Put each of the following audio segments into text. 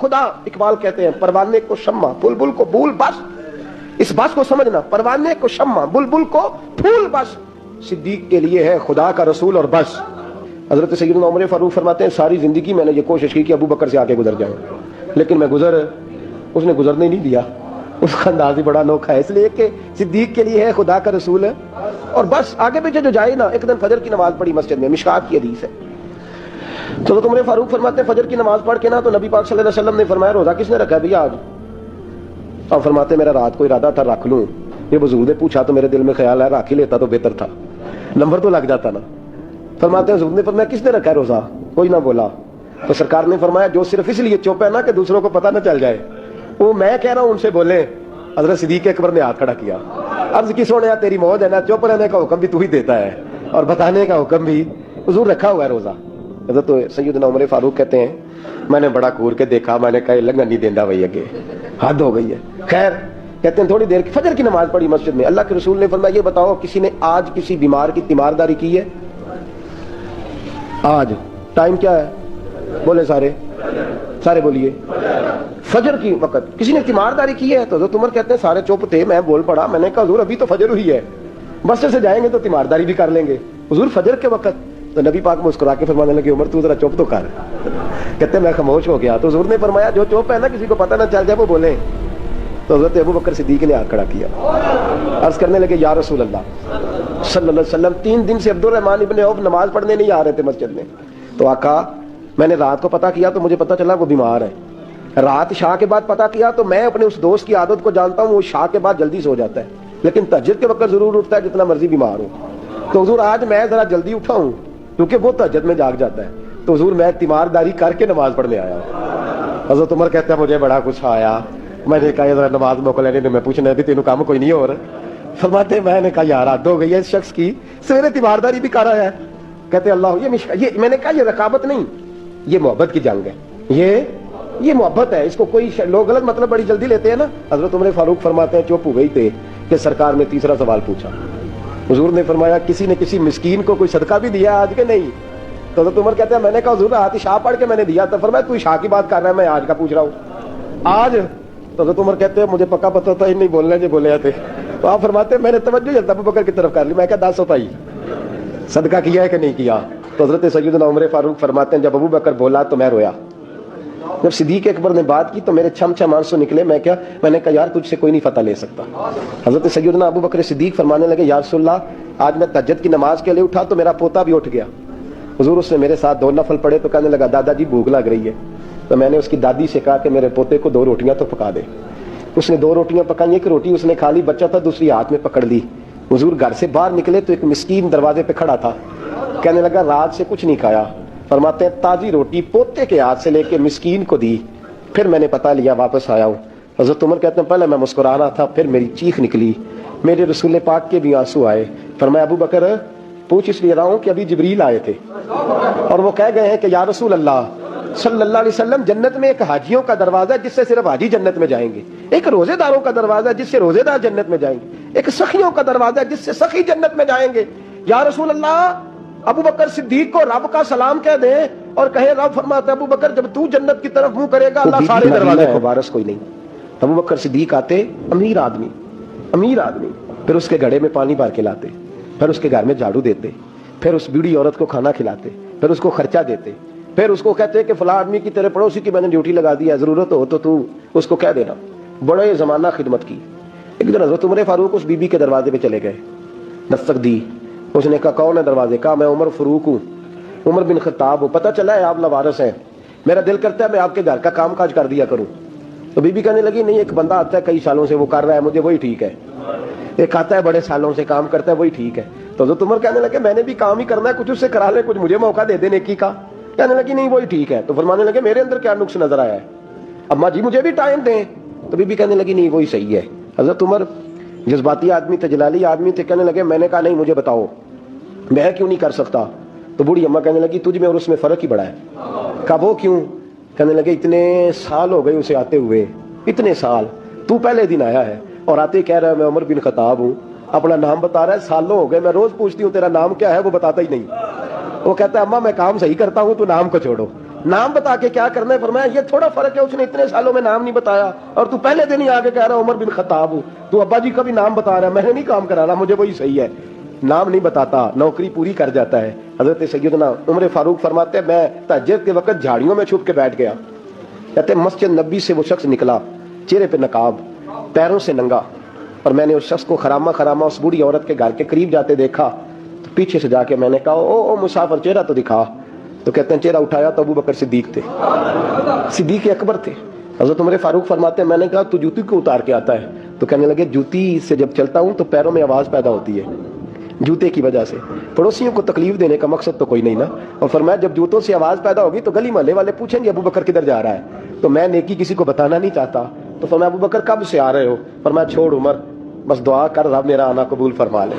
خدا، اقبال کہتے ہیں پروانے کو شمع بلبل کو بھول بس، اس بس کو سمجھنا، پروانے کو شمع بلبل کو پھول بس، صدیق کے لیے ہے خدا کا رسول اور بس۔ حضرت سیدنا عمر فاروق فرماتے ہیں ساری زندگی میں نے یہ کوشش کی کہ ابو بکر سے آگے گزر جاؤں، لیکن میں اس نے گزرنے نہیں دیا۔ اس کا انداز ہی بڑا انوکھا ہے، اس لیے کہ صدیق کے لیے ہے خدا کا رسول ہے اور بس، آگے پیچھے جو جائے نا۔ ایک دن فجر کی نماز پڑھی مسجد میں، مشکات کی حدیث ہے۔ تو حضرت عمر فاروق فرماتے ہیں فجر کی نماز پڑھ کے نا تو نبی پاک صلی اللہ علیہ وسلم نے فرمایا روزہ کس نے رکھا ہے بھیا آج؟ آپ فرماتے میرا رات کو ارادہ تھا رکھ لوں، یہ بزرگ نے پوچھا تو میرے دل میں خیال ہے رکھ ہی لیتا تو بہتر تھا، نمبر تو لگ جاتا نا۔ فرماتے ہیں حضور نے فرمایا کس نے رکھا ہے روزہ؟ کوئی نہ بولا۔ تو سرکار نے فرمایا جو صرف اس لیے چپ ہے نا کہ دوسروں کو پتہ نہ چل جائے، وہ میں کہہ رہا ہوں ان سے بولے۔ حضرت صدیق اکبر نے ہاتھ کھڑا کیا، عرض کی سونے تیری موج ہے نا، چپ رہنے کا حکم بھی تو ہی دیتا ہے اور بتانے کا حکم بھی، حضور رکھا ہوا ہے روزہ۔ حضرت سیدنا عمر فاروق کہتے ہیں میں نے بڑا گور کے دیکھا، میں نے کہا لنگن نہیں دیندا بھائی، اگے حد ہو گئی ہے۔ خیر کہتے ہیں تھوڑی دیر فجر کی نماز پڑھی مسجد میں، اللہ کے رسول نے فرمایا یہ بتاؤ کسی نے آج کسی بیمار کی تیمارداری کی ہے؟ آج ٹائم کیا ہے؟ بولے سارے بولیے، فجر کی وقت کسی نے تیمارداری کی ہے؟ تو حضرت عمر کہتے ہیں سارے چپ تھے، میں بول پڑا، میں نے کہا حضور ابھی تو فجر ہوئی ہے، بس سے جائیں گے تو تیمارداری بھی کر لیں گے، حضور فجر کے وقت۔ تو نبی پاک مسکرا کے فرمانے لگے عمر تو ذرا چپ تو کر۔ کہتے ہیں میں خاموش ہو گیا۔ تو حضور نے فرمایا جو چپ ہے نا کسی کو پتہ نہ چل جائے وہ بولیں۔ تو حضرت ابو بکر صدیق نے ہاتھ کھڑا کیا، عرض کرنے لگے یا رسول اللہ صلی اللہ علیہ وسلم 3 دن سے عبد الرحمن ابن عوف نماز پڑھنے نہیں آ رہے تھے مسجد میں۔ تو آقا میں نے رات کو پتہ کیا تو مجھے پتہ چلا وہ بیمار ہے، رات شاہ کے بعد پتہ کیا تو میں اپنے اس دوست کی عادت کو جانتا ہوں، وہ شاہ کے بعد جلدی سو جاتا ہے لیکن تہجد کے وقت ضرور اٹھتا ہے جتنا مرضی بیمار ہو۔ تو حضور آج میں ذرا جلدی اٹھا ہوں کیونکہ وہ تہجد میں جاگ جاتا ہے، تو حضور میں تیمارداری کر کے نماز پڑھنے آیا ہوں۔ حضرت عمر کہتے ہیں مجھے بڑا غصہ آیا، میں نے کہا ذرا نماز موقع لینے میں پوچھنا ہے تینوں کام کوئی نہیں ہو رہا؟ فرماتے میں نے کہا یار حد ہو گئی ہے اس شخص کی، سویرے تیمارداری بھی کر رہا ہے۔ کہتے اللہ یہ میں نے کہا یہ رقابت نہیں، یہ محبت کی جنگ ہے، یہ محبت ہے، اس کو کوئی لوگ غلط مطلب بڑی جلدی لیتے ہیں نا۔ حضرت عمر فاروق فرماتے ہیں چپ ہو گئی تھے کہ سرکار نے تیسرا سوال پوچھا، حضور نے فرمایا کسی نے کسی مسکین کو کوئی صدقہ بھی دیا آج کے نہیں؟ تو حضرت عمر کہتے ہیں میں نے کہا حضور آج شاہ پڑھ کے میں نے دیا تھا۔ فرمایا تو شاہ کی بات کر رہا ہے، میں آج کا پوچھ رہا ہوں آج۔ تو حضرت عمر کہتے ہیں مجھے پکا پتہ تھا نہیں بولنے جو بولے تھے۔ تو آپ فرماتے ہیں میں نے توجہ ابو بکر کی طرف کر لی، میں کہا 10 ہوتا ہی صدقہ کیا ہے کہ نہیں کیا؟ تو حضرت سیدنا عمر فاروق فرماتے ہیں جب ابو بکر بولا تو میں رویا، جب صدیق اکبر نے بات کی تو میرے چھم آنسو نکلے۔ میں نے کہا یار تجھ سے کوئی نہیں فتح لے سکتا۔ حضرت سیدنا ابو بکر صدیق فرمانے لگے یا رسول اللہ آج میں تہجد کی نماز کے لیے اٹھا تو میرا پوتا بھی اٹھ گیا، حضور اس نے میرے ساتھ 2 نفل پڑھے تو کہنے لگا دادا جی بھوک لگ رہی ہے۔ تو میں نے اس کی دادی سے کہا کہ میرے پوتے کو 2 روٹیاں تو پکا دے۔ اس نے 2 روٹیاں پکائیں، ایک روٹی اس نے کھا لی، بچہ تھا دوسری ہاتھ میں پکڑ لی۔ حضور گھر سے باہر نکلے تو ایک مسکین دروازے پہ کھڑا تھا، کہنے لگا رات سے کچھ نہیں کھایا۔ فرماتے ہیں تازی روٹی پوتے کے ہاتھ سے لے کے مسکین کو دی، پھر میں نے پتہ لیا واپس آیا ہوں۔ حضرت عمر کہتے ہیں پہلے میں مسکرا رہا تھا پھر میری چیخ نکلی، میرے رسول پاک کے بھی آنسو آئے۔ فرمایا ابو بکر پوچھ اس لیے رہا ہوں کہ ابھی جبریل آئے تھے اور وہ کہہ گئے ہیں کہ یا رسول اللہ صلی اللہ علیہ وسلم جنت میں ایک حاجیوں کا دروازہ ہے جس سے صرف حاجی جنت میں جائیں گے، ایک روزے داروں کا دروازہ ہے جس سے روزے دار جنت میں جائیں گے، ایک سخیوں کا دروازہ ہے جس سے سخی جنت میں جائیں گے۔ یا رسول اللہ ابو بکر صدیق کو رب کا سلام کہہ دیں اور کہے رب فرماتا ہے ابو بکر جب تو جنت کی طرف منہ کرے گا اللہ سارے دروازے کو وارث کوئی نہیں۔ ابو بکر صدیق آتے امیر آدمی، پھر اس کے گھڑے میں پانی بھر کے لاتے، پھر اس کے گھر میں جھاڑو دیتے، پھر اس بوڑھی عورت کو کھانا کھلاتے، پھر اس کو خرچہ دیتے، پھر اس کو کہتے کہ فلاں آدمی کی تیرے پڑوسی کی میں نے ڈیوٹی لگا دی ہے، ضرورت ہو تو اس کو کہہ دینا۔ بڑے زمانہ خدمت کی۔ ایک دن حضرت عمر فاروق اس بی بی کے دروازے پہ چلے گئے، دستک دی، اس نے کہا کون ہے دروازے؟ کہا میں عمر فاروق ہوں، عمر بن خطاب ہوں، پتہ چلا ہے آپ لوارث ہیں، میرا دل کرتا ہے میں آپ کے گھر کا کام کاج کر دیا کروں۔ تو بی بی کہنے لگی نہیں ایک بندہ آتا ہے کئی سالوں سے وہ کر رہا ہے مجھے وہی ٹھیک ہے، ایک آتا ہے بڑے سالوں سے کام کرتا ہے وہی ٹھیک ہے۔ تو حضرت عمر کہنے لگے میں نے بھی کام ہی کرنا ہے، کچھ اس سے کرا لے، کچھ مجھے موقع دے دے نیکی کا۔ کہنے لگی نہیں وہی ٹھیک ہے۔ تو فرمانے لگے میرے اندر کیا نقص نظر آیا ہے، اماں جی مجھے بھی ٹائم دیں۔ تو بی بی کہنے لگی نہیں وہی صحیح ہے۔ حضرت عمر جذباتی آدمی تھے، جلالی آدمی تھے، کہنے لگے میں نے کہا نہیں مجھے بتاؤ میں کیوں نہیں کر سکتا۔ تو بوڑھی اماں کہنے لگی تجھ میں اور اس میں فرق ہی بڑا ہے۔ کہا وہ کیوں؟ کہنے لگے اتنے سال ہو گئے اسے آتے ہوئے، اتنے سال، تو پہلے دن آیا ہے اور آتے کہہ رہا ہے میں عمر بن خطاب ہوں، اپنا نام بتا رہا ہے، سالوں ہو گئے میں روز پوچھتی ہوں تیرا نام کیا ہے وہ بتاتا ہی نہیں۔ وہ کہتا ہے اماں میں کام صحیح کرتا ہوں تو نام کو چھوڑو، نام بتا کے کیا کرنا ہے؟ فرمایا یہ تھوڑا فرق ہے، اس نے اتنے سالوں میں نام نہیں بتایا اور تو پہلے دن ہی آگے کہہ رہا عمر بن خطاب ہوں، تو ابا جی کا بھی نام بتا رہا ہے، میں نے نہیں کام کرا رہا، مجھے وہی صحیح ہے۔ نام نہیں بتاتا، نوکری پوری کر جاتا ہے۔ حضرت سیدنا عمر فاروق فرماتے ہیں میں تہجد کے وقت جھاڑیوں میں چھپ کے بیٹھ گیا، کہتے ہیں مسجد نبی سے وہ شخص نکلا، چہرے پہ نقاب، پیروں سے ننگا، اور میں نے اس شخص کو خرامہ خرامہ اس بوڑھی عورت کے گھر کے قریب جاتے دیکھا، تو پیچھے سے جا کے میں نے کہا او مسافر چہرہ تو دکھا، تو کہتے ہیں چہرہ اٹھایا تو ابو بکر صدیق تھے، صدیق اکبر تھے۔ حضرت عمر فاروق فرماتے ہیں میں نے کہا تو جوتی کو اتار کے آتا ہے؟ تو کہنے لگے جوتی سے جب چلتا ہوں تو پیروں میں آواز پیدا ہوتی ہے جوتے کی وجہ سے، پڑوسیوں کو تکلیف دینے کا مقصد تو کوئی نہیں نا، اور فرمایا جب جوتوں سے آواز پیدا ہوگی تو گلی محلے والے پوچھیں گے ابو بکر کدھر جا رہا ہے، تو میں نیکی کسی کو بتانا نہیں چاہتا، تو فرمایا ابو بکر کب سے آ رہے ہو؟ فرمایا چھوڑ عمر، بس دعا کر رب میرا آنا قبول فرما لے،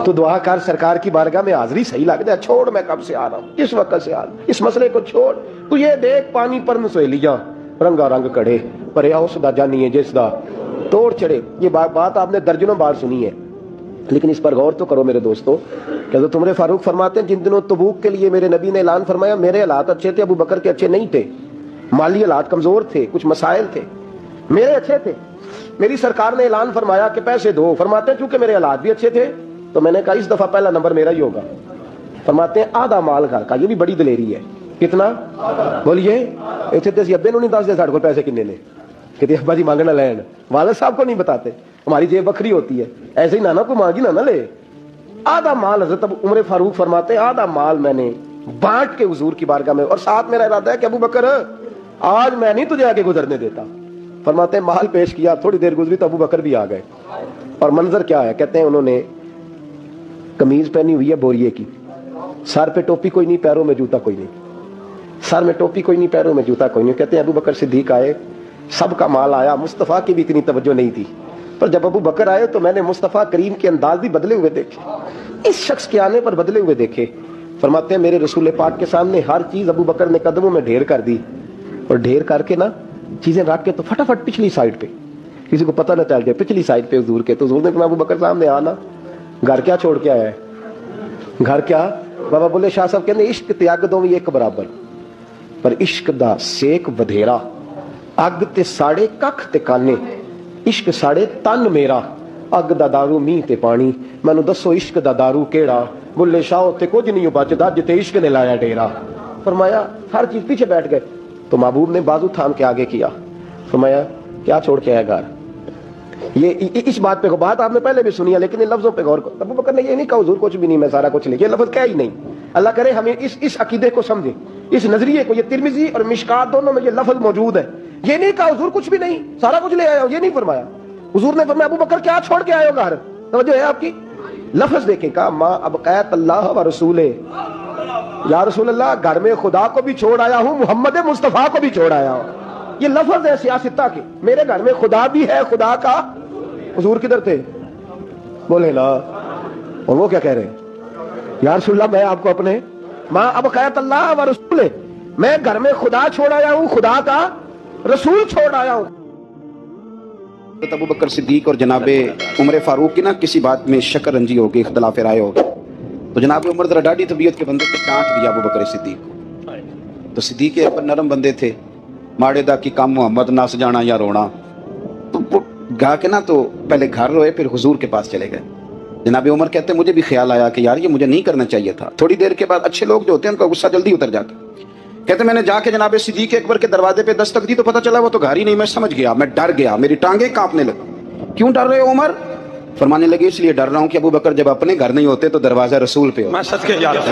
تو دعا کر سرکار کی بارگاہ میں حاضری صحیح لگ جائے، چھوڑ میں کب سے آ رہا ہوں، اس وقت سے آ رہا ہوں، اس مسئلے کو چھوڑ، تو یہ دیکھ پانی پر نسویلیاں رنگا رنگ کڑے پر اس دا جانی ہے جس دا توڑ چڑھے۔ یہ بات آپ نے درجنوں بار سنی ہے، لیکن اس پر غور تو کرو میرے دوستو کہ حضرت عمر فاروق فرماتے ہیں جن دنوں تبوک کے لیے میرے نبی نے اعلان فرمایا میرے حالات اچھے تھے، ابو بکر کے اچھے نہیں تھے، مالی حالات کمزور تھے، کچھ مسائل تھے، میرے اچھے تھے، میری سرکار نے اعلان فرمایا کہ پیسے دو، فرماتے ہیں چونکہ میرے حالات بھی اچھے تھے تو میں نے کہا اس دفعہ پہلا نمبر میرا ہی ہوگا، فرماتے ہیں آدھا مال گھر کا، یہ بھی بڑی دلیری ہے، کتنا بولیے؟ اتنے تے ابے نو نہیں دس دے ساڈے کول پیسے کنے نے، کہ ابا جی مانگنا لین، والد صاحب کو نہیں بتاتے، ہماری جیب بکری ہوتی ہے، ایسے ہی نانا کو مانگی نہ لے، آدھا مال حضرت عمر فاروق فرماتے ہیں آدھا مال میں نے بانٹ کے حضور کی بارگاہ میں، اور ساتھ میرا ارادہ ہے کہ ابو بکر آج میں نہیں تجھے آگے گزرنے دیتا، فرماتے ہیں مال پیش کیا، تھوڑی دیر گزری تو ابو بکر بھی آ گئے، اور منظر کیا ہے؟ کہتے ہیں انہوں نے قمیض پہنی ہوئی ہے بوریے کی، سر پہ ٹوپی کوئی نہیں، پیروں میں جوتا کوئی نہیں، سر میں ٹوپی کوئی نہیں، پیروں میں جوتا کوئی نہیں، کہتے ہیں ابو بکر صدیق آئے، سب کا مال آیا، مصطفیٰ کی بھی اتنی توجہ نہیں تھی، پر جب ابو بکر آئے تو میں نے مصطفیٰ کریم کے انداز بھی بدلے ہوئے دیکھے، اس شخص کے آنے پر بدلے ہوئے دیکھے۔ فرماتے ہیں میرے رسول پاک کے سامنے ہر چیز ابو بکر نے قدموں میں ڈھیر کر دی، اور ڈھیر کر کے نا چیزیں رکھ کے تو فٹافٹ پچھلی سائڈ پہ، کسی کو پتہ نہ چل جائے، پچھلی سائڈ پہ حضور کے، تو حضور نے کہا ابو بکر سامنے آنا، گھر کیا چھوڑ کے آیا ہے؟ گھر کیا؟ بابا بولے شاہ صاحب کہتے ہیں عشق تے اگ دوویں ایک برابر، پر عشق دا سیک ودھیرا، اگ تے ساڑے ککھ تے کانے، عشق ساڑے تن میرا، اگ دا دارو میہ تے پانی، مینوں دسو عشق دا دارو کیڑا، بلے شاہ تے کچھ نہیں بچدا جتے عشق نے لایا ڈیرا۔ فرمایا ہر چیز پیچھے بیٹھ گئے، تو محبوب نے بازو تھام کے آگے کیا، فرمایا کیا چھوڑ کے آیا گھر؟ یہ اس بات پہ بات آپ نے پہلے بھی سنی ہے، لیکن ان لفظوں پہ غور کرو، ابو بکر نے یہ نہیں کہا حضور کچھ بھی نہیں میں سارا کچھ لے، یہ لفظ کیا ہی نہیں، اللہ کرے ہمیں اس عقیدے کو سمجھیں، اس نظریے کو، یہ ترمذی اور مشکات دونوں میں یہ لفظ موجود ہے، یہ نہیں کہا حضور کچھ بھی نہیں سارا کچھ لے آیا ہو، یہ نہیں فرمایا، حضور نے فرمایا ابو بکر کیا چھوڑ کے آئے ہو گھر؟ توجہ ہے آپ کی؟ لفظ دیکھیں، کہا ما ابقیت اللہ و رسولہ، یا رسول اللہ گھر میں خدا کو بھی چھوڑ آیا ہوں، محمد مصطفیٰ کو بھی چھوڑ آیا ہوں، یہ لفظ ہے سیاستہ کے، میرے گھر میں خدا بھی ہے، خدا کا حضور کدھر تھے؟ بولے نا، اور وہ کیا کہہ رہے ہیں؟ یا رسول اللہ میں آپ کو اپنے ما ابقیت اللہ و رسولہ، میں گھر میں خدا چھوڑ آیا ہوں، خدا کا رسول چھوڑ آیا ہوں۔ ابو بکر صدیق اور جناب عمر فاروق کی نا کسی بات میں شکر رنجی ہوگی، اختلاف رائے ہوگی، تو جناب عمر ذرا ڈاڈی طبیعت کے بندے کو ڈانٹ دیا ابو بکر صدیق کو، تو صدیق کے نرم بندے تھے، ماڑے دا کی کام محمد نس جانا یا رونا، تو گا کے نا تو پہلے گھر روئے پھر حضور کے پاس چلے گئے۔ جناب عمر کہتے ہیں مجھے بھی خیال آیا کہ یار یہ مجھے نہیں کرنا چاہیے تھا، تھوڑی دیر کے بعد اچھے لوگ جو ہوتے ہیں ان کا غصہ جلدی اتر جاتا ہے، کہتے میں نے جا کے جناب صدیق اکبر کے دروازے پہ دستک دی تو پتہ چلا وہ تو گھر ہی نہیں، میں سمجھ گیا، میں ڈر گیا، میری ٹانگیں کانپنے لگی۔ کیوں ڈر رہے ہو عمر؟ فرمانے لگے اس لیے ڈر رہا ہوں کہ ابو بکر جب اپنے گھر نہیں ہوتے تو دروازہ رسول پہ ہو،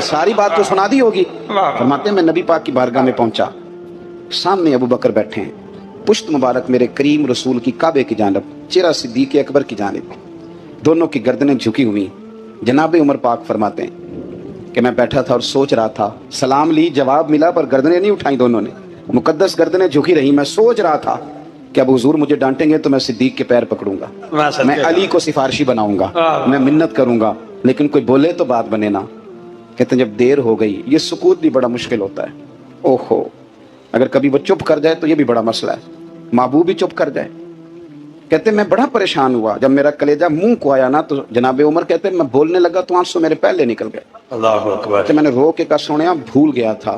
ساری بات تو سنا دی ہوگی۔ فرماتے ہیں میں نبی پاک کی بارگاہ میں پہنچا، سامنے ابو بکر بیٹھے ہیں، پشت مبارک میرے کریم رسول کی کعبے کی جانب، چہرہ صدیق اکبر کی جانب، دونوں کی گردنیں جھکی ہوئی۔ جناب عمر پاک فرماتے ہیں کہ میں بیٹھا تھا اور سوچ رہا تھا، سلام لی جواب ملا پر گردنیں نہیں اٹھائیں دونوں نے، مقدس گردنیں جھکی رہی۔ میں سوچ رہا تھا کہ اب حضور مجھے ڈانٹیں گے تو میں صدیق کے پیر پکڑوں گا، میں علی کو سفارشی بناؤں گا، میں منت کروں گا، لیکن کوئی بولے تو بات بنے نا۔ کہتے ہیں جب دیر ہو گئی، یہ سکوت بھی بڑا مشکل ہوتا ہے، اوہو اگر کبھی وہ چپ کر جائے تو یہ بھی بڑا مسئلہ ہے، محبوب بھی چپ کر جائے۔ کہتے ہیں میں بڑا پریشان ہوا، جب میرا کلیجہ منہ کو آیا نا تو جناب عمر کہتے ہیں میں بولنے لگا تو آنسو میرے پہلے نکل گئے۔ اللہ اکبر۔ میں نے رو کے کہا سونیا بھول گیا تھا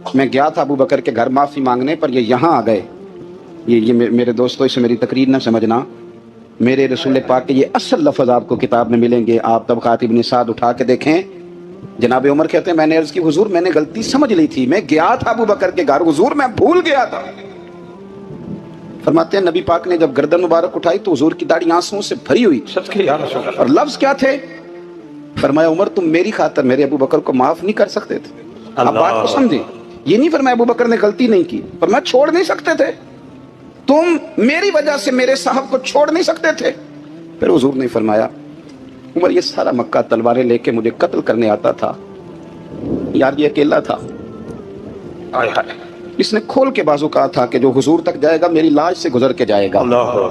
میں گیا تھا ابو بکر کے گھر معافی مانگنے پر، یہ یہاں آ گئے. یہ میرے دوستوں اسے میری تقریر نہ سمجھنا، میرے رسول پاک کے یہ اصل لفظ آپ کو کتاب میں ملیں گے. آپ طبقات ابن سعد اٹھا کے دیکھیں. جناب عمر کہتے ہیں میں نے عرض کی حضور میں نے غلطی سمجھ لی تھی، میں گیا تھا ابو بکر کے گھر حضور، میں بھول گیا تھا. فرماتے ہیں نبی پاک نے جب گردن مبارک اٹھائی تو حضور کی داڑھی آنسوؤں سے بھری ہوئی، اور لفظ کیا تھے؟ فرمایا عمر تم میری خاطر میرے ابو بکر کو معاف نہیں کر سکتے تھے. اب بات کو سمجھیں، یہ نہیں فرمایا ابو بکر نے غلطی نہیں کی، فرمایا چھوڑ نہیں سکتے تھے، تم میری وجہ سے میرے صاحب کو چھوڑ نہیں سکتے تھے. پھر حضور نے فرمایا عمر یہ سارا مکہ تلواریں لے کے مجھے قتل کرنے آتا تھا، یار یہ اکیلا تھا، اس نے کھول کے بازو کہا تھا کہ جو حضور تک جائے گا میری لاش سے گزر کے جائے گا.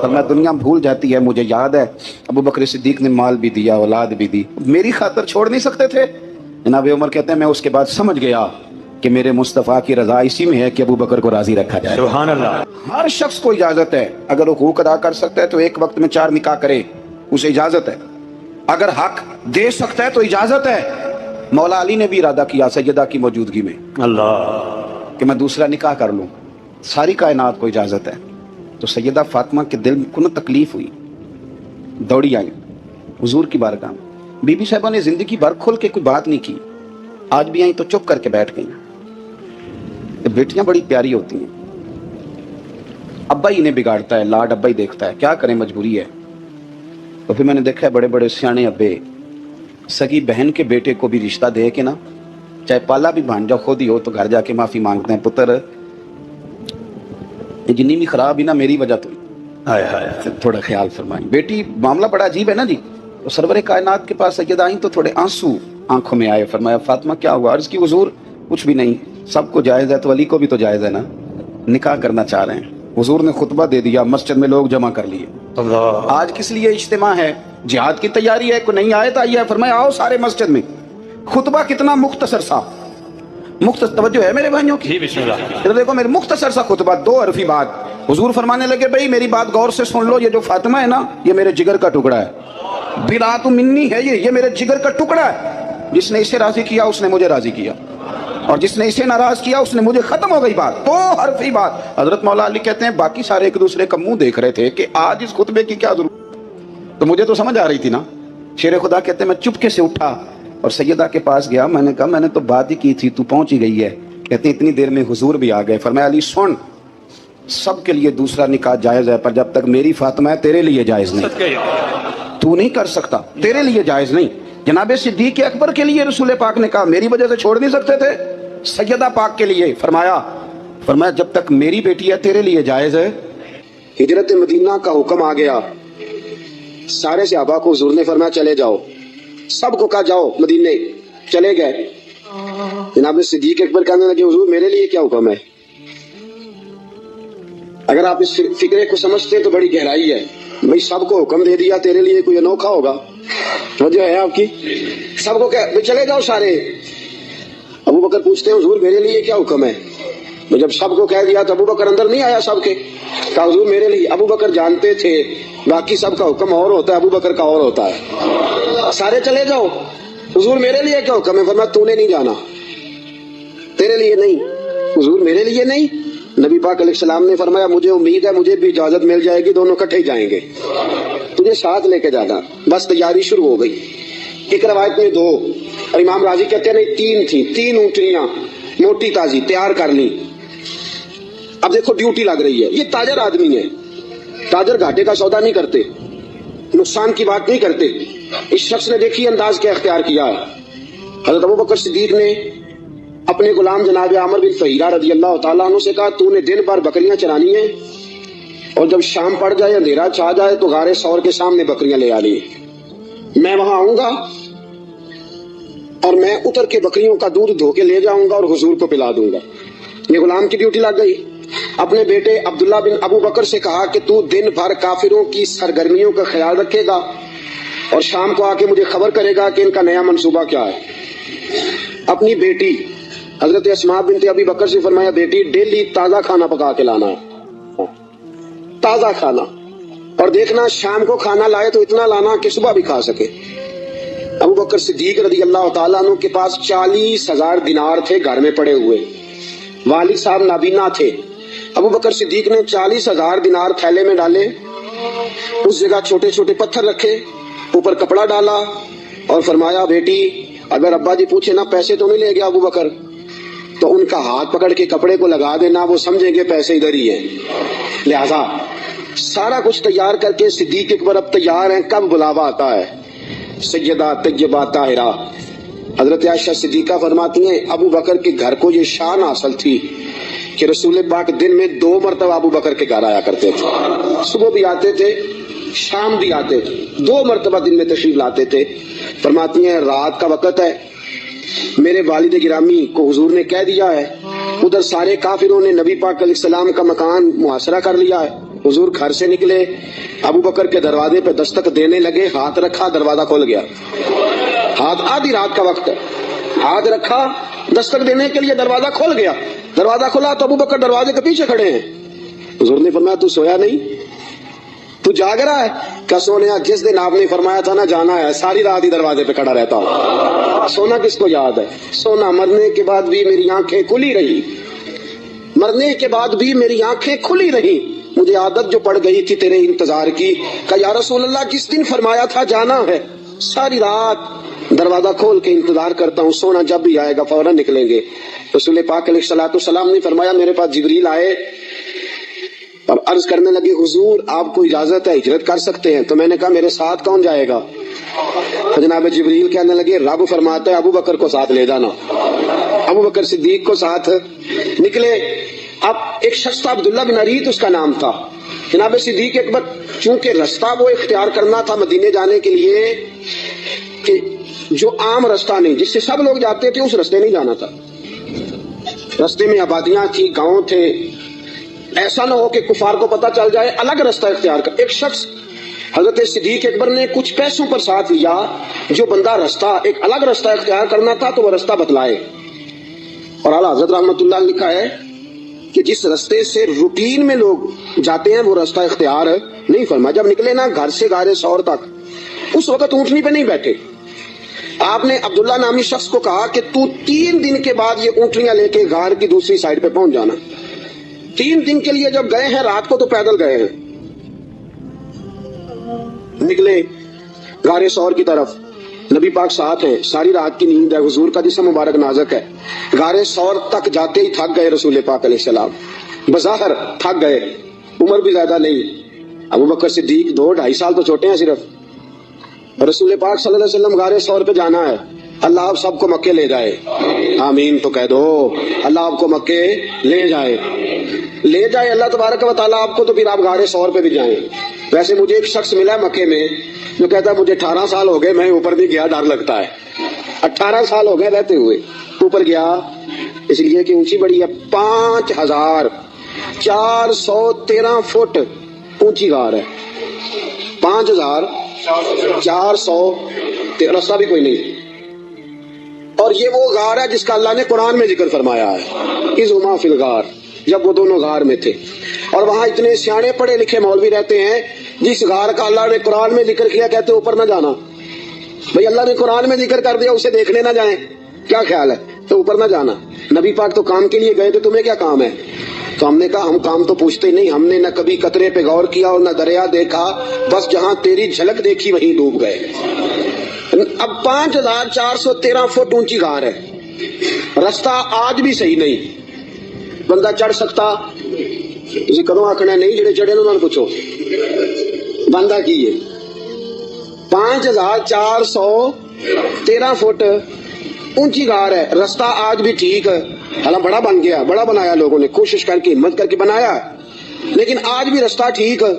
فرمایا دنیا بھول جاتی ہے، مجھے یاد ہے ابو بکر صدیق نے مال بھی دیا، اولاد بھی دی، میری خاطر چھوڑ نہیں سکتے تھے. جناب عمر کہتے ہیں میں اس کے بعد سمجھ گیا کہ میرے مصطفیٰ کی رضا اسی میں ہے کہ ابو بکر کو راضی رکھا جائے. سبحان اللہ. ہر شخص کو اجازت ہے، اگر وہ حقوق ادا کر سکتا ہے تو ایک وقت میں 4 نکاح کرے، اسے اجازت ہے. اگر حق دے سکتا ہے تو اجازت ہے. مولا علی نے بھی ارادہ کیا سیدہ کی موجودگی میں اللہ کہ میں دوسرا نکاح کر لوں، ساری کائنات کو اجازت ہے. تو سیدہ فاطمہ کے دل کو نہ تکلیف ہوئی، دوڑی آئی حضور کی بارگاہ میں. بی بی صاحبہ نے زندگی بھر کھل کے کوئی بات نہیں کی، آج بھی آئیں تو چپ کر کے بیٹھ گئیں. بیٹیاں بڑی پیاری ہوتی ہیں، ابا ہی انہیں بگاڑتا ہے، لاڈ ابا ہی دیکھتا ہے، کیا کریں مجبوری ہے. تو پھر میں نے دیکھا ہے بڑے بڑے سیانے ابے سگی بہن کے بیٹے کو بھی رشتہ دے کے نا، چاہے پالا بھی بھانجا خود ہی ہو، تو گھر جا کے معافی مانگتے ہیں پتر یہ جنی بھی خراب ہی نا میری وجہ تو ہائے ہائے. تھوڑا خیال فرمائیں. بیٹی معاملہ بڑا عجیب ہے نا جی. تو سرور کائنات کے پاس سیدہ آئیں تو تھوڑے آنسو آنکھوں میں آئے. فرمایا فاطمہ کیا ہوا؟ عرض کی حضور کچھ بھی نہیں، سب کو جائز ہے تو علی کو بھی تو جائز ہے نا، نکاح کرنا چاہ رہے ہیں. حضور نے خطبہ دے دیا، مسجد میں لوگ جمع کر لیے. اللہ آج کس لیے اجتماع ہے؟ جہاد کی تیاری ہے، کوئی نہیں آئے تو آئیے. فرمایا آؤ سارے مسجد میں. خطبہ کتنا مختصر سا، مختصر توجہ ہے میرے بھائیوں کی. جی بسم اللہ. ادھر دیکھو میرے مختصر سا خطبہ، 2 حرفی بات. حضور فرمانے لگے بھائی میری بات غور سے سن لو، یہ جو فاطمہ ہے نا یہ میرے جگر کا ٹکڑا ہے، بلات منی ہے، یہ میرے جگر کا ٹکڑا ہے. جس نے اسے راضی کیا اس نے مجھے راضی کیا، اور جس نے اسے ناراض کیا اس نے مجھے. ختم ہو گئی بات، 2 حرفی بات. حضرت مولا علی کہتے ہیں باقی سارے ایک دوسرے کا منہ دیکھ رہے تھے کہ آج اس خطبے کی کیا ضرورت. تو مجھے تو سمجھ آ رہی تھی نا. شیر خدا کہتے ہیں میں چپکے سے اٹھا اور سیدہ کے پاس گیا. میں نے کہا میں نے تو بات ہی کی تھی، تو پہنچ ہی گئی ہے. کہتے ہیں اتنی دیر میں حضور بھی آ گئے. فرمایا علی سن، سب کے لیے دوسرا نکاح جائز ہے، پر جب تک میری فاطمہ ہے تیرے لیے جائز نہیں. تو نہیں کر سکتا، تیرے لیے جائز نہیں. جناب صدیق اکبر کے لیے رسول پاک نے کہا میری وجہ سے چھوڑ نہیں سکتے تھے. سیدہ پاک کے لیے فرمایا جب تک میری بیٹی ہے تیرے لیے جائز ہے. ہجرت مدینہ کا حکم آ گیا. سارے صحابہ کو حضور نے فرمایا چلے جاؤ. سب کو کہا جاؤ مدینے. چلے گئے. جناب صدیق اکبر کہنے لگے حضور میرے لیے کیا حکم ہے؟ اگر آپ اس فکرے کو سمجھتے تو بڑی گہرائی ہے. بھئی سب کو حکم دے دیا، تیرے لیے کوئی انوکھا ہوگا؟ توجہ ہے آپ کی؟ سب کو کہا چلے جاؤ سارے. ابو بکر پوچھتے ہیں حضور میرے لیے کیا حکم ہے؟ جب سب کو کہہ دیا تو ابو بکر اندر نہیں آیا سب کے. کہا حضور میرے لیے. ابو بکر جانتے تھے باقی سب کا حکم اور ہوتا ہے، ابو بکر کا اور ہوتا ہے. سارے چلے جاؤ. حضور میرے لیے کیا حکم ہے؟ فرمایا تو نے نہیں جانا، تیرے لیے نہیں. حضور میرے لیے نہیں. نبی پاک علیہ السلام نے فرمایا مجھے امید ہے مجھے بھی اجازت مل جائے گی، دونوں اکٹھے جائیں گے، تجھے ساتھ لے کے جانا. بس تیاری شروع ہو گئی. ایک روایت میں 2 اور امام راضی کہتے ہیں نہیں 3 تھیں. 3 اونٹنیاں موٹی تازی تیار کر لی. اب دیکھو ڈیوٹی لگ رہی ہے. یہ تاجر آدمی ہے، تاجر گھاٹے کا سودا نہیں کرتے، نقصان کی بات نہیں کرتے. اس شخص نے دیکھی انداز کیا اختیار کیا ہے. حضرت ابو بکر صدیق نے اپنے غلام جناب عامر بن فہیرہ رضی اللہ تعالیٰ عنہ سے کہا تو نے دن بھر بکریاں چرانی ہیں اور جب شام پڑ جائے اندھیرا چھا جائے تو غار ثور کے سامنے بکریاں لے آنی. میں وہاں آؤں گا اور میں اتر کے بکریوں کا دودھ دھو کے لے جاؤں گا اور حضور کو پلا دوں گا. یہ غلام کی ڈیوٹی لگ گئی. اپنے بیٹے عبداللہ بن ابو بکر سے کہا کہ تو دن بھر کافروں کی سرگرمیوں کا خیال رکھے گا اور شام کو آ کے مجھے خبر کرے گا کہ ان کا نیا منصوبہ کیا ہے. اپنی بیٹی حضرت اسماء بنت ابی بکر سے فرمایا بیٹی ڈیلی تازہ کھانا پکا کے لانا ہے، تازہ کھانا، اور دیکھنا شام کو کھانا لائے تو اتنا لانا کہ صبح بھی کھا سکے. ابو بکر صدیق رضی اللہ تعالیٰ عنہ کے پاس 40,000 دینار تھے گھر میں پڑے ہوئے. والد صاحب نابینا تھے. ابو بکر صدیق نے 40,000 دینار تھیلے میں ڈالے, اس جگہ چھوٹے چھوٹے پتھر رکھے, اوپر کپڑا ڈالا اور فرمایا بیٹی اگر ابا جی پوچھے نا پیسے تو نہیں لے گیا ابو بکر, تو ان کا ہاتھ پکڑ کے کپڑے کو لگا دینا, وہ سمجھیں گے پیسے ادھر ہی ہیں. لہذا سارا کچھ تیار کر کے صدیق اکبر اب تیار ہیں, کب بلاوا آتا ہے. سیدہ طیبہ طاہرہ حضرت عائشہ صدیقہ فرماتی ہیں ابو بکر کے گھر کو یہ شان حاصل تھی کہ رسول پاک دن میں 2 مرتبہ ابو بکر کے گھر آیا کرتے تھے. صبح بھی آتے تھے, شام بھی آتے تھے, 2 مرتبہ دن میں تشریف لاتے تھے. فرماتی ہیں رات کا وقت ہے, میرے والد گرامی کو حضور نے کہہ دیا ہے, ادھر سارے کافروں نے نبی پاک علیہ السلام کا مکان محاصرہ کر لیا ہے. حضور گھر سے نکلے, ابو بکر کے دروازے پہ دستک دینے لگے, ہاتھ رکھا, دروازہ کھول گیا. ہاتھ, آدھی رات کا وقت ہے, ہاتھ رکھا دستک دینے کے لیے, دروازہ کھول گیا. دروازہ کھلا تو ابو بکر دروازے کے پیچھے کھڑے ہیں. حضور نے فرمایا تو سویا نہیں, تو جاگ رہا ہے؟ کیا سونے جس دن آپ نے فرمایا تھا نا جانا ہے, ساری رات ہی دروازے پہ کھڑا رہتا ہوں. سونا کس کو یاد ہے؟ سونا مرنے کے بعد بھی میری آنکھیں کھلی رہی, مرنے کے بعد بھی میری آنکھیں کھلی رہی. مجھے عادت جو پڑ گئی تھی تیرے انتظار کی, کہ یا رسول اللہ جس دن فرمایا تھا جانا ہے, ساری رات دروازہ کھول کے انتظار کرتا ہوں, سونا جب بھی آئے گا فوراً نکلیں گے. رسول پاک علیہ الصلوۃ والسلام نے فرمایا میرے پاس جبریل آئے اور عرض کرنے لگے حضور آپ کو اجازت ہے ہجرت کر سکتے ہیں. تو میں نے کہا میرے ساتھ کون جائے گا؟ جناب جبریل کہنے لگے رب فرماتا ہے ابو بکر کو ساتھ لے جانا. ابو بکر صدیق کو ساتھ نکلے. اب ایک شخص تھا عبداللہ بن اریت اس کا نام تھا. جناب صدیق اکبر چونکہ رستہ وہ اختیار کرنا تھا مدینے جانے کے لیے کہ جو عام رستہ نہیں, جس سے سب لوگ جاتے تھے, اس رستے نہیں جانا تھا. رستے میں آبادیاں تھی, گاؤں تھے, ایسا نہ ہو کہ کفار کو پتہ چل جائے, الگ رستہ اختیار کر. ایک شخص حضرت صدیق اکبر نے کچھ پیسوں پر ساتھ لیا, جو بندہ رستہ ایک الگ رستہ اختیار کرنا تھا تو وہ رستہ بتلائے. اور اعلیٰ حضرت رحمۃ اللہ نے لکھا ہے کہ جس رستے سے روٹین میں لوگ جاتے ہیں وہ رستہ اختیار نہیں فرمایا. جب نکلے نا گھر سے غار ثور تک, اس وقت اونٹنی پہ نہیں بیٹھے. آپ نے عبداللہ نامی شخص کو کہا کہ تو 3 دن کے بعد یہ اونٹنیاں لے کے غار کی دوسری سائڈ پہ پہنچ جانا. 3 دن کے لیے جب گئے ہیں, رات کو تو پیدل گئے ہیں, نکلے غار ثور کی طرف. نبی پاک ساتھ ہیں, ساری رات کی نیند ہے, حضور کا جسم مبارک نازک ہے. غار ثور تک جاتے ہی تھک گئے رسول پاک علیہ السلام, بظاہر تھک گئے, عمر بھی زیادہ نہیں. ابو بکر صدیق 2-2.5 سال تو چھوٹے ہیں صرف. رسول پاک صلی اللہ علیہ وسلم غار ثور پہ جانا ہے, اللہ آپ سب کو مکے لے جائے, آمین تو کہہ دو, اللہ آپ کو مکے لے جائے, لے جائے اللہ تبارک و تعالیٰ آپ کو, تو پھر آپ غار ثور پہ بھی جائیں. ویسے مجھے ایک شخص ملا مکے میں جو کہتا ہے مجھے 18 سال ہو گئے میں اوپر نہیں گیا, ڈر لگتا ہے. 18 سال ہو گئے رہتے ہوئے, اوپر گیا اس لیے کہ اونچی بڑی ہے. 5413 فٹ اونچی غار ہے, 5400, رستہ بھی کوئی نہیں. اور یہ وہ غار ہے جس کا اللہ نے قرآن میں ذکر فرمایا ہے, اذ ہما فی الغار, جب وہ دونوں غار میں تھے. اور وہاں اتنے سیانے پڑھے لکھے مولوی رہتے ہیں, جس غار کا اللہ نے قرآن میں ذکر کیا کہتے اوپر نہ جانا. بھئی اللہ نے قرآن میں ذکر کر دیا, اسے دیکھنے نہ جائیں, کیا خیال ہے؟ تو اوپر نہ جانا. نبی پاک تو کام کے لیے گئے تھے, تمہیں کیا کام ہے؟ تو ہم نے کہا ہم کام تو پوچھتے نہیں, ہم نے نہ کبھی قطرے پہ غور کیا اور نہ دریا دیکھا, بس جہاں تیری جھلک دیکھی وہیں ڈوب گئے. اب 5413 فٹ اونچی غار ہے, رستہ آج بھی صحیح نہیں. بندہ چڑھ سکتا, تسی کدوں آکھنا نہیں, جڑے چڑھے انہوں نے پوچھو بندہ کی ہے. 5413 فٹ اونچی غار ہے, رستہ آج بھی ٹھیک ہے, حالانکہ بڑا بن گیا, بڑا بنایا لوگوں نے, کوشش کر کے ہمت کر کے بنایا, لیکن آج بھی رستہ ٹھیک ہے.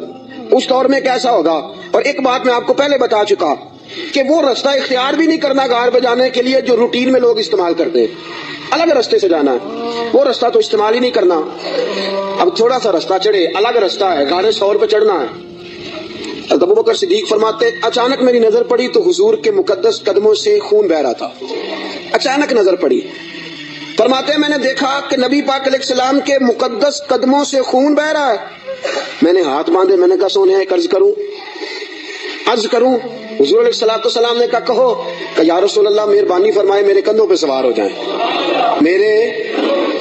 اس دور میں کیسا ہوگا؟ اور ایک بات میں آپ کو پہلے بتا چکا کہ وہ رستہ اختیار بھی نہیں کرنا غار پہ جانے کے لیے جو روٹین میں لوگ استعمال کرتے ہیں, الگ رستے سے جانا ہے, وہ رستہ تو استعمال ہی نہیں کرنا. اب تھوڑا سا رستہ چڑھے, الگ رستہ ہے, غار ثور پہ چڑھنا ہے. ابو بکر صدیق فرماتے اچانک میری نظر پڑی تو حضور کے مقدس قدموں سے خون بہ رہا تھا. اچانک نظر پڑی, فرماتے میں نے دیکھا کہ نبی پاک علیہ السلام کے مقدس قدموں سے خون بہ رہا ہے. میں نے ہاتھ باندھے, میں نے کہا سونے ایک عرض کروں. حضور علیہ السلام نے کہا کہو. کہ یا رسول اللہ مہربانی فرمائے میرے کندھوں پہ سوار ہو جائیں, میرے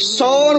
100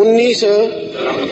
19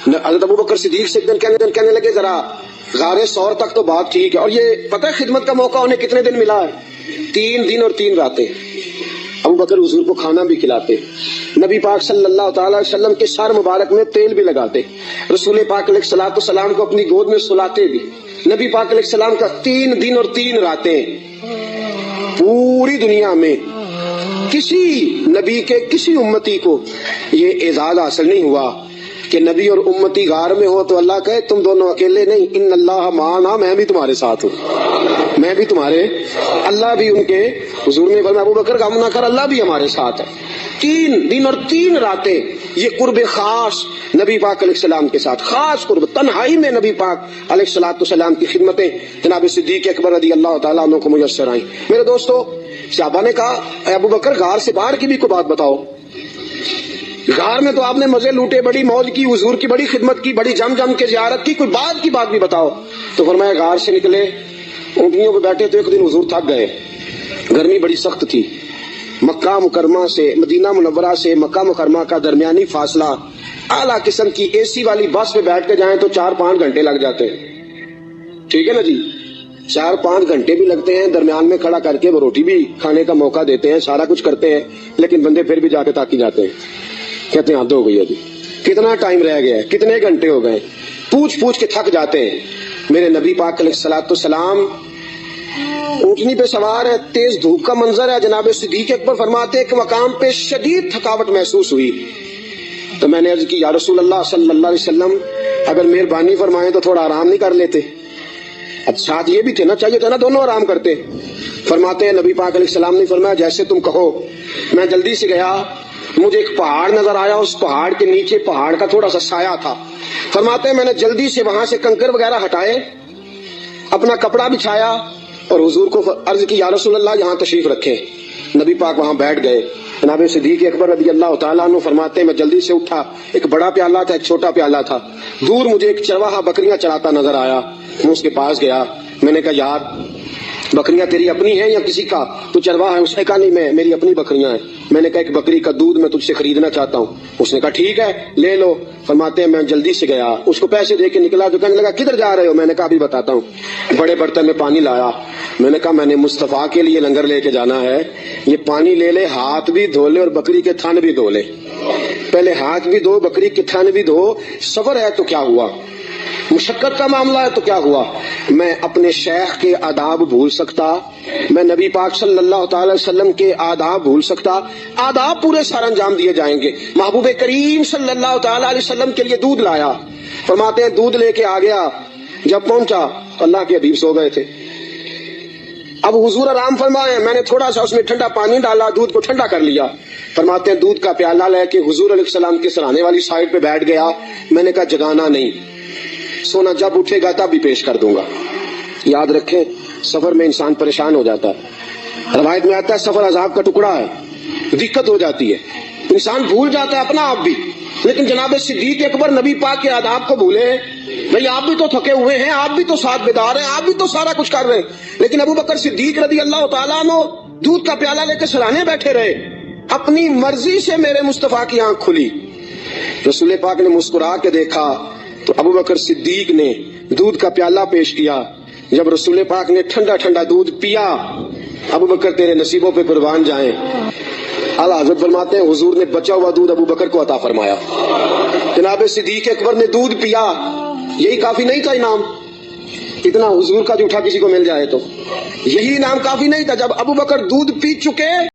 حضرت ابو بکر صدیق سے ایک دن کہنے لگے ذرا غار ثور تک تو بات ٹھیک ہے، اور یہ پتہ ہے خدمت کا موقع انہیں کتنے دن ملا ہے؟ 3 دن اور 3 راتیں۔ ابو بکر حضور کو کھانا بھی کھلاتے، نبی پاک صلی اللہ تعالی علیہ وسلم کے سر مبارک میں تیل بھی لگاتے، رسول پاک علیہ الصلوۃ والسلام کو اپنی گود میں سلاتے بھی۔ نبی پاک علیہ السلام کا 3 دن اور 3 راتیں پوری دنیا میں کسی نبی کے کسی امتی کو یہ اعزاز حاصل نہیں ہوا کہ نبی اور امتی غار میں ہو تو اللہ کہے تم دونوں اکیلے نہیں، ان اللہ معنا، میں بھی تمہارے ساتھ ہوں، میں بھی تمہارے، اللہ بھی ان کے حضور نے فرمایا ابو بکر غم نہ کر، اللہ بھی ہمارے ساتھ ہے۔ 3 دن اور 3 راتیں یہ قرب خاص نبی پاک علیہ السلام کے ساتھ، خاص قرب، تنہائی میں نبی پاک علیہ الصلوۃ والسلام کی خدمتیں جناب صدیق اکبر رضی اللہ تعالیٰ عنہ کو میسر آئیں۔ میرے دوستو، صحابہ نے کہا اے ابو بکر غار سے باہر کی بھی کوئی بات بتاؤ، غار میں تو آپ نے مزے لوٹے، بڑی موج کی، حضور کی بڑی خدمت کی، بڑی جم کے زیارت کی، کوئی بات کی بات بھی بتاؤ۔ تو فرمایا غار سے نکلے، اونٹنیوں پہ بیٹھے تو ایک دن حضور تھک گئے، گرمی بڑی سخت تھی، مکہ مکرمہ سے، مدینہ منورہ سے مکہ مکرمہ کا درمیانی فاصلہ، اعلیٰ قسم کی اے سی والی بس پہ بیٹھ کے جائیں تو 4-5 گھنٹے لگ جاتے ہیں، ٹھیک ہے نا جی، 4-5 گھنٹے بھی لگتے ہیں، درمیان میں کھڑا کر کے وہ روٹی بھی کھانے کا موقع دیتے ہیں، سارا کچھ کرتے ہیں، لیکن بندے پھر بھی جا کے تاکی جاتے ہیں، کہتے ہیں حد ہو گئی ہے جی، کتنا ٹائم رہ گیا ہے، کتنے گھنٹے ہو گئے، پوچھ کے تھک جاتے ہیں۔ میرے نبی پاک علیہ الصلوۃ والسلام اونٹنی پہ سوار ہے، تیز دھوپ کا منظر ہے، جناب صدیق اکبر فرماتے ہیں کہ مقام پہ شدید تھکاوٹ محسوس ہوئی، تو میں نے عرض کی یا رسول اللہ صلی اللہ علیہ وسلم اگر مہربانی فرمائیں تو تھوڑا آرام نہیں کر لیتے؟ اب ساتھ یہ بھی تھے نا، چاہیے تھا نا دونوں آرام کرتے۔ فرماتے ہیں نبی پاک علیہ السلام نے فرمایا جیسے تم کہو۔ میں جلدی سے گیا، مجھے ایک پہاڑ نظر آیا، اس پہاڑ کے نیچے پہاڑ کا تھوڑا سا سایہ تھا۔ فرماتے ہیں میں نے جلدی سے وہاں سے کنکر وغیرہ ہٹائے، اپنا کپڑا بچھایا اور حضور کو عرض کی یا رسول اللہ یہاں تشریف رکھیں۔ نبی پاک وہاں بیٹھ گئے۔ جناب صدیق اکبر رضی اللہ تعالیٰ عنہ فرماتے ہیں میں جلدی سے اٹھا، ایک بڑا پیالہ تھا، ایک چھوٹا پیالہ تھا، دور مجھے ایک چرواہا بکریاں چراتا نظر آیا، میں اس کے پاس گیا، میں نے کہا یار بکریاں تیری اپنی ہیں یا کسی کا؟ تو چرواہا ہے؟ اس نے کہا نہیں میری اپنی بکریاں ہیں۔ میں نے کہا ایک بکری کا دودھ میں تجھ سے خریدنا چاہتا ہوں۔ اس نے کہا ٹھیک ہے لے لو۔ فرماتے ہیں میں جلدی سے گیا، اس کو پیسے دے کے نکلا تو کہنے لگا کدھر جا رہے ہو؟ میں نے کہا ابھی بتاتا ہوں۔ بڑے برتن میں پانی لایا، میں نے کہا میں نے مصطفیٰ کے لیے لنگر لے کے جانا ہے، یہ پانی لے لے، ہاتھ بھی دھو لے اور بکری کے تھن بھی دھو لے، پہلے ہاتھ بھی دھو بکری کے تھن بھی دھو۔ سفر ہے تو کیا ہوا، مشقت کا معاملہ ہے تو کیا ہوا؟ میں اپنے شیخ کے آداب بھول سکتا؟ میں نبی پاک صلی اللہ تعالی وسلم کے آداب بھول سکتا؟ آداب پورے سر انجام دیے جائیں گے۔ محبوب کریم صلی اللہ تعالی علیہ وسلم کے لیے دودھ لایا، فرماتے ہیں دودھ لے کے آ گیا، جب پہنچا اللہ کے حبیب سو گئے تھے۔ اب حضور آرام فرمائے، میں نے تھوڑا سا اس میں ٹھنڈا پانی ڈالا، دودھ کو ٹھنڈا کر لیا۔ فرماتے ہیں دودھ کا پیالہ لے کے حضور علیہ السلام کے سرانے والی سائڈ پہ بیٹھ گیا۔ میں نے کہا جگانا نہیں، سونا جب اٹھے گا تب بھی پیش کر دوں گا۔ یاد رکھیں سفر میں انسان پریشان ہو جاتا ہے، روایت میں آتا ہے سفر عذاب کا ٹکڑا ہے، دقت ہو جاتی ہے، انسان بھول جاتا ہے اپنا آپ بھی، لیکن جناب صدیق اکبر نبی پاک کے آداب کو بھولے ہیں؟ بھئی آپ بھی تو تھکے ہوئے ہیں، آپ بھی تو ساتھ بیدار ہیں، آپ بھی تو سارا کچھ کر رہے ہیں، لیکن ابو بکر صدیق رضی اللہ تعالیٰ عنہ دودھ کا پیالہ لے کے سرانے بیٹھے رہے۔ اپنی مرضی سے میرے مصطفیٰ کی آنکھ کھلی، رسول پاک نے مسکرا کے دیکھا تو ابو بکر صدیق نے دودھ کا پیالہ پیش کیا۔ جب رسول پاک نے ٹھنڈا ٹھنڈا دودھ پیا، ابو بکر تیرے نصیبوں پہ قربان جائیں۔ اعلیٰ حضرت فرماتے ہیں حضور نے بچا ہوا دودھ ابو بکر کو عطا فرمایا۔ جناب صدیق اکبر نے دودھ پیا، یہی کافی نہیں تھا انعام؟ اتنا حضور کا جھوٹا کسی کو مل جائے تو یہی انعام کافی نہیں تھا؟ جب ابو بکر دودھ پی چکے